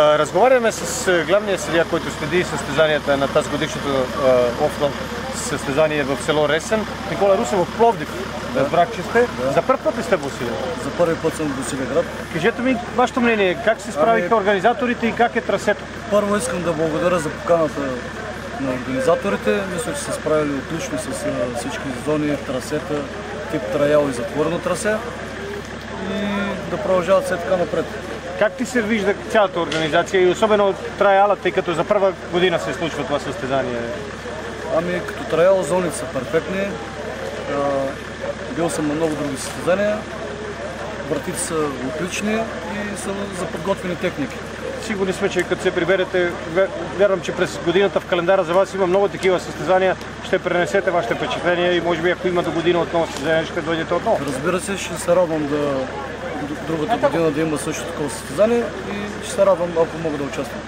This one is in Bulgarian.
Разговаряме с главния съдия, който следи състезанията на тази годишното общо състезание в село Ресен. Никола Русев в Пловдив. Разбрах, че сте. За първ път ли сте в Босилеград? За първи път съм в Босилеград. Кажете ми вашето мнение, как се справиха организаторите и как е трасето? Първо искам да благодаря за поканата на организаторите. Мисля, че са справили отлично с всички зони, трасета, тип траял и затворено трасе. И да продължават все така напред. Как ти се вижда цялата организация и особено траяла, тъй като за първа година се случва това състезание? Ами като траял зоните са перфектни. Бил съм на много други състезания. Вратите са отлични и са за подготвени техники. Сигурни сме, че като се приберете, вярвам, че през годината в календара за вас има много такива състезания, ще пренесете вашите впечатления и може би ако има до година отново състезание, ще дойдете отново. Разбира се, ще се радвам другата година да има също такова състезание и ще се радвам, ако мога да участвам.